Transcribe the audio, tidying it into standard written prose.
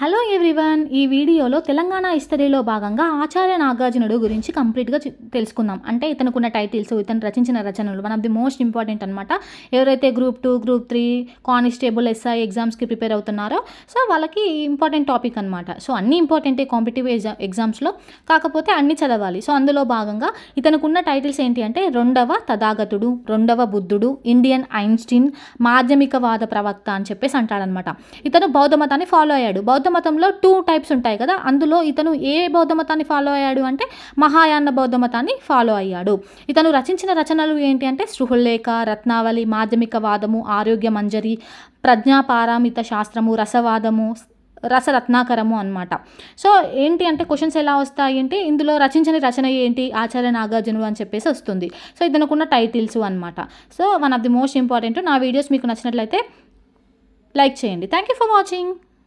Hello everyone, ఈ వీడియోలో తెలంగాణ హిస్టరీలో భాగంగా ఆచార్య నాగార్జునుడు గురించి కంప్లీట్గా తెలుసుకుందాం. అంటే ఇతనుకున్న టైటిల్స్, ఇతను రచించిన రచనలు one of the most important అనమాట. ఎవరైతే గ్రూప్ 2, గ్రూప్ 3, కానిస్టేబుల్, ఎస్ఐ ఎగ్జామ్స్కి ప్రిపేర్ అవుతున్నారో సో వాళ్ళకి ఇంపార్టెంట్ టాపిక్ అనమాట. సో అన్నీ ఇంపార్టెంటే కాంపిటేటివ్ ఎగ్జామ్స్లో, కాకపోతే అన్నీ చదవాలి. సో అందులో భాగంగా ఇతనుకున్న టైటిల్స్ ఏంటి అంటే రెండవ తథాగతుడు, రెండవ బుద్ధుడు, ఇండియన్ ఐన్స్టీన్, మాధ్యమికవాద ప్రవక్త అని చెప్పేసి అంటాడనమాట. ఇతను బౌద్ధ మతాన్ని ఫాలో అయ్యాడు. బౌద్ధ మతంలో 2 టైప్స్ ఉంటాయి కదా, అందులో ఇతను ఏ బౌద్ధ మతాన్ని ఫాలో అయ్యాడు అంటే మహాయాన బౌద్ధ మతాన్ని ఫాలో అయ్యాడు. ఇతను రచించిన రచనలు ఏంటి అంటే సృహుల్లేఖ, రత్నావళి, మాధ్యమికవాదము, ఆరోగ్య మంజరి, ప్రజ్ఞాపారామిత శాస్త్రము, రసవాదము, రసరత్నాకరము అనమాట. సో ఏంటి అంటే క్వశ్చన్స్ ఎలా వస్తాయి అంటే ఇందులో రచించిన రచన ఏంటి, ఆచార్య నాగార్జునుడు అని చెప్పేసి వస్తుంది. సో ఇతనుకున్న టైటిల్స్ అనమాట. So one of the most important. నా వీడియోస్ మీకు నచ్చినట్లయితే లైక్ చేయండి. Thank you for watching.